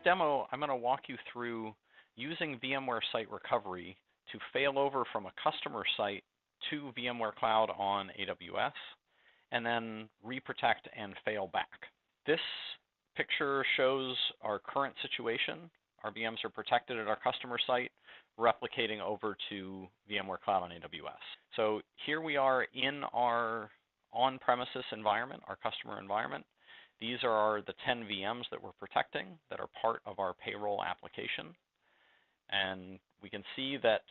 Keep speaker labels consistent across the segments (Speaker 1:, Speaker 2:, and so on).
Speaker 1: demo, I'm going to walk you through using VMware Site Recovery to fail over from a customer site to VMware Cloud on AWS, and then reprotect and fail back. This picture shows our current situation. Our VMs are protected at our customer site, replicating over to VMware Cloud on AWS. So here we are in our on-premises environment, our customer environment. These are the 10 VMs that we're protecting that are part of our payroll application. And we can see that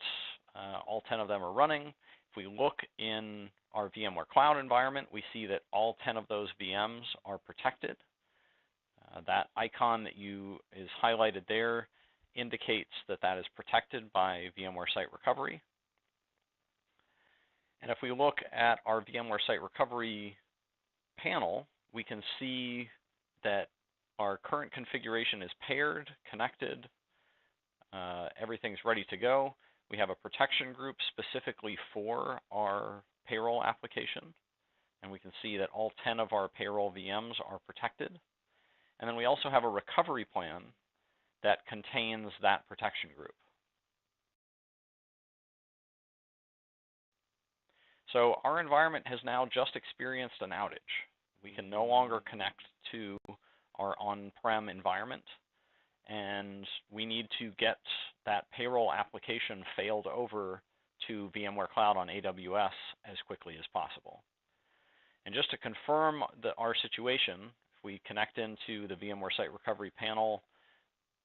Speaker 1: all 10 of them are running. If we look in our VMware Cloud environment, we see that all 10 of those VMs are protected. That icon that is highlighted there indicates that that is protected by VMware Site Recovery. And if we look at our VMware Site Recovery panel, we can see that our current configuration is paired, connected, everything's ready to go. We have a protection group specifically for our payroll application, and we can see that all 10 of our payroll VMs are protected. And then we also have a recovery plan that contains that protection group. So our environment has now just experienced an outage. We can no longer connect to our on-prem environment, and we need to get that payroll application failed over to VMware Cloud on AWS as quickly as possible. And just to confirm our situation, if we connect into the VMware Site Recovery panel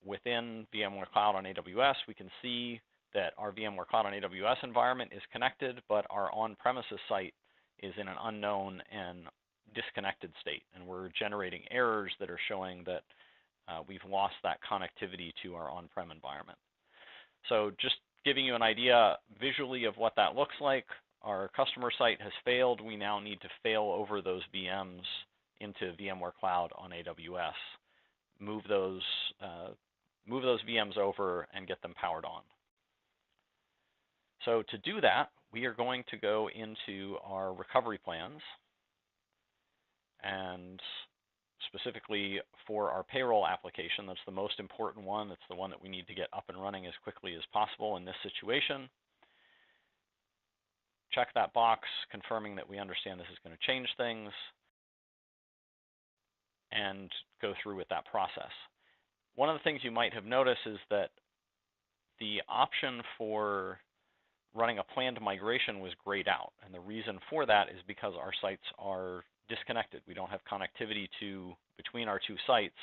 Speaker 1: within VMware Cloud on AWS, we can see that our VMware Cloud on AWS environment is connected, but our on-premises site is in an unknown and disconnected state, and we're generating errors that are showing that we've lost that connectivity to our on-prem environment. So just giving you an idea visually of what that looks like, our customer site has failed. We now need to fail over those VMs into VMware Cloud on AWS, move those VMs over and get them powered on. So to do that, we are going to go into our recovery plans, and specifically for our payroll application, that's the most important one. That's the one that we need to get up and running as quickly as possible in this situation. Check that box, confirming that we understand this is going to change things, and go through with that process. One of the things you might have noticed is that the option for running a planned migration was grayed out. And the reason for that is because our sites are disconnected. We don't have connectivity between our two sites.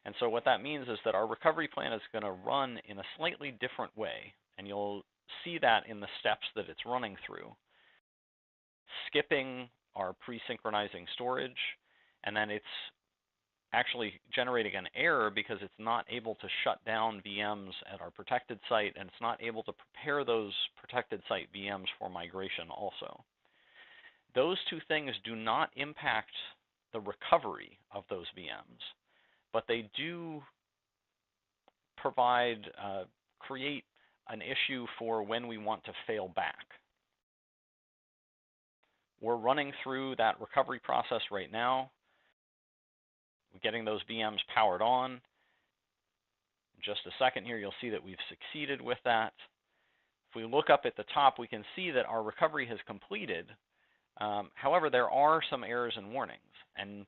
Speaker 1: And so what that means is that our recovery plan is going to run in a slightly different way. And you'll see that in the steps that it's running through. Skipping our pre-synchronizing storage, and then it's actually generating an error because it's not able to shut down VMs at our protected site, and it's not able to prepare those protected site VMs for migration also. Those two things do not impact the recovery of those VMs, but they do create an issue for when we want to fail back. We're running through that recovery process right now. We're getting those VMs powered on. In just a second here, you'll see that we've succeeded with that. If we look up at the top, we can see that our recovery has completed. However, there are some errors and warnings, and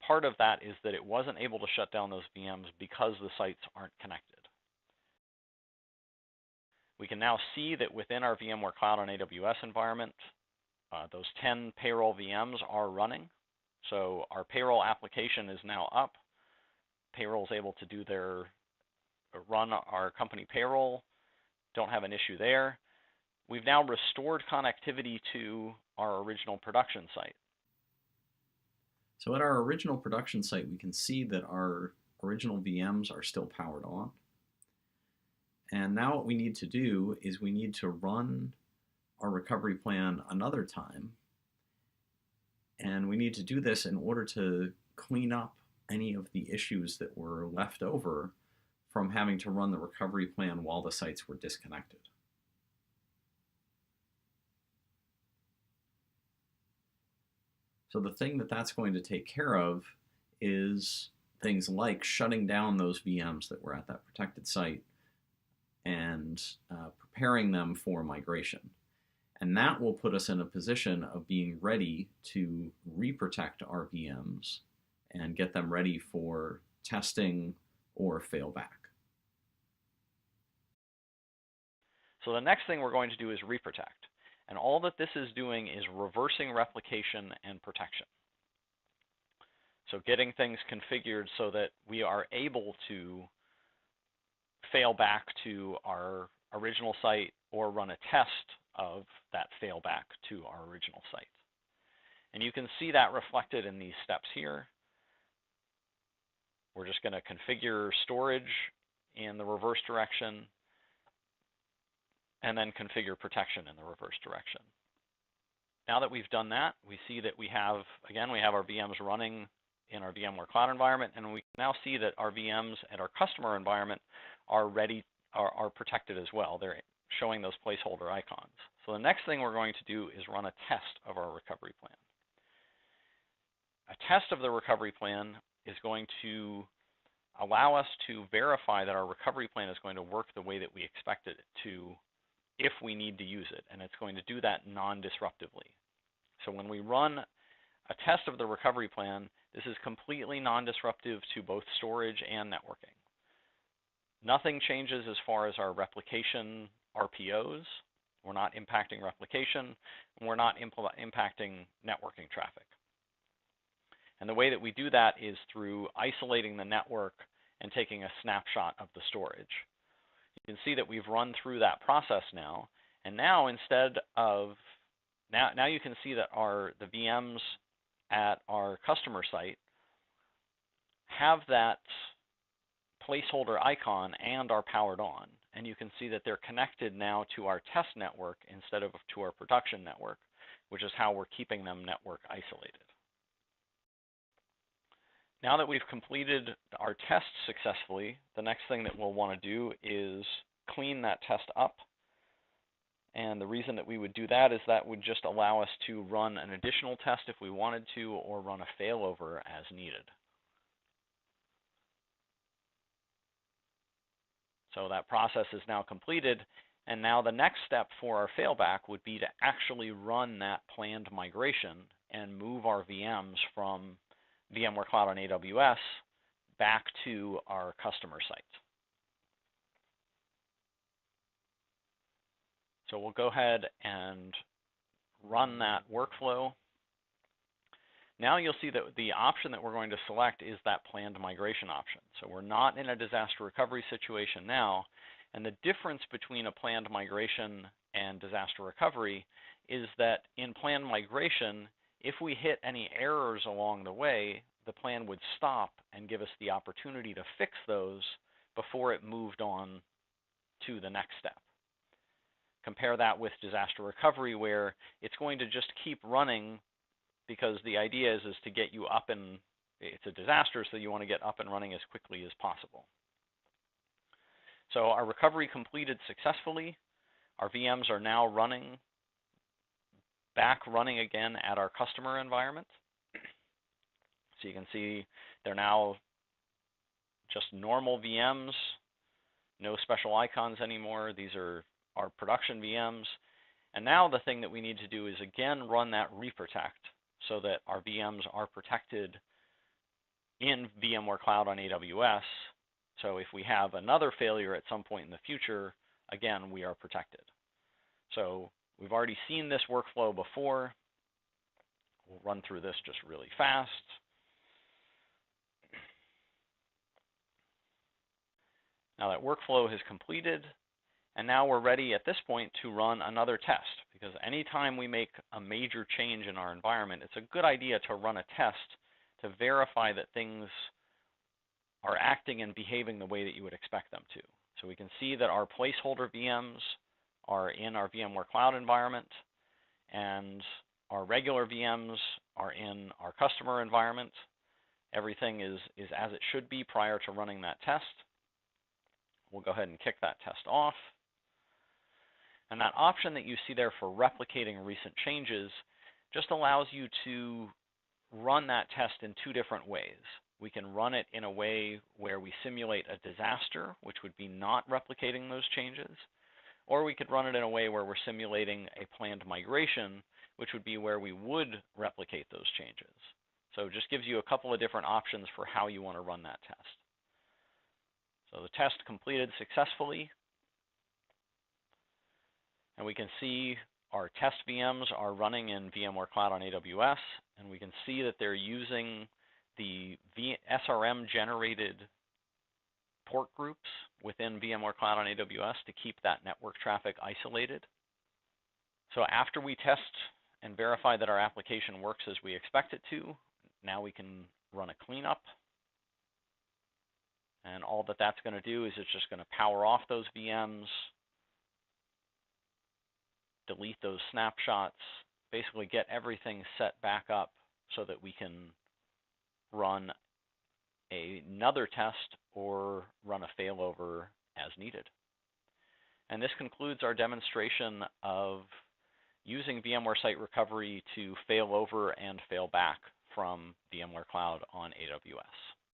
Speaker 1: part of that is that it wasn't able to shut down those VMs because the sites aren't connected. We can now see that within our VMware Cloud on AWS environment, those 10 payroll VMs are running. So our payroll application is now up. Payroll is able to run our company payroll. Don't have an issue there. We've now restored connectivity to our original production site.
Speaker 2: So at our original production site, we can see that our original VMs are still powered on. And now what we need to do is we need to run our recovery plan another time. And we need to do this in order to clean up any of the issues that were left over from having to run the recovery plan while the sites were disconnected. So the thing that's going to take care of is things like shutting down those VMs that were at that protected site and preparing them for migration. And that will put us in a position of being ready to re-protect our VMs and get them ready for testing or failback.
Speaker 1: So the next thing we're going to do is re-protect. And all that this is doing is reversing replication and protection. So getting things configured so that we are able to fail back to our original site or run a test of that failback to our original site. And you can see that reflected in these steps here. We're just going to configure storage in the reverse direction and then configure protection in the reverse direction. Now that we've done that, we see that we have our VMs running in our VMware Cloud environment, and we can now see that our VMs at our customer environment are protected as well. They're showing those placeholder icons. So the next thing we're going to do is run a test of our recovery plan. A test of the recovery plan is going to allow us to verify that our recovery plan is going to work the way that we expect it to if we need to use it, and it's going to do that non-disruptively. So when we run a test of the recovery plan, this is completely non-disruptive to both storage and networking. Nothing changes as far as our replication RPOs. We're not impacting replication, and we're not impacting networking traffic. And the way that we do that is through isolating the network and taking a snapshot of the storage. You can see that we've run through that process now, and now instead of now you can see that the VMs at our customer site have that placeholder icon and are powered on, and you can see that they're connected now to our test network instead of to our production network, which is how we're keeping them network isolated. Now that we've completed our test successfully, the next thing that we'll want to do is clean that test up. And the reason that we would do that is that would just allow us to run an additional test if we wanted to, or run a failover as needed. So that process is now completed, and now the next step for our failback would be to actually run that planned migration and move our VMs from VMware Cloud on AWS back to our customer site. So we'll go ahead and run that workflow. Now you'll see that the option that we're going to select is that planned migration option. So we're not in a disaster recovery situation now, and the difference between a planned migration and disaster recovery is that in planned migration, if we hit any errors along the way, the plan would stop and give us the opportunity to fix those before it moved on to the next step. Compare that with disaster recovery, where it's going to just keep running because the idea is to get you up, and it's a disaster, so you want to get up and running as quickly as possible. So our recovery completed successfully. Our VMs are now back running again at our customer environment. So you can see they're now just normal VMs, no special icons anymore. These are our production VMs. And now the thing that we need to do is again run that re-protect so that our VMs are protected in VMware Cloud on AWS. So if we have another failure at some point in the future, again, we are protected. So we've already seen this workflow before. We'll run through this just really fast. Now that workflow has completed, and now we're ready at this point to run another test, because anytime we make a major change in our environment, it's a good idea to run a test to verify that things are acting and behaving the way that you would expect them to. So we can see that our placeholder VMs are in our VMware Cloud environment, and our regular VMs are in our customer environment. Everything is as it should be prior to running that test. We'll go ahead and kick that test off. And that option that you see there for replicating recent changes just allows you to run that test in two different ways. We can run it in a way where we simulate a disaster, which would be not replicating those changes, or we could run it in a way where we're simulating a planned migration, which would be where we would replicate those changes. So it just gives you a couple of different options for how you want to run that test. So the test completed successfully, and we can see our test VMs are running in VMware Cloud on AWS, and we can see that they're using the SRM-generated port groups within VMware Cloud on AWS to keep that network traffic isolated. So after we test and verify that our application works as we expect it to, now we can run a cleanup. And all that that's going to do is it's just going to power off those VMs, delete those snapshots, basically get everything set back up so that we can run another test or run a failover as needed. And this concludes our demonstration of using VMware Site Recovery to fail over and fail back from VMware Cloud on AWS.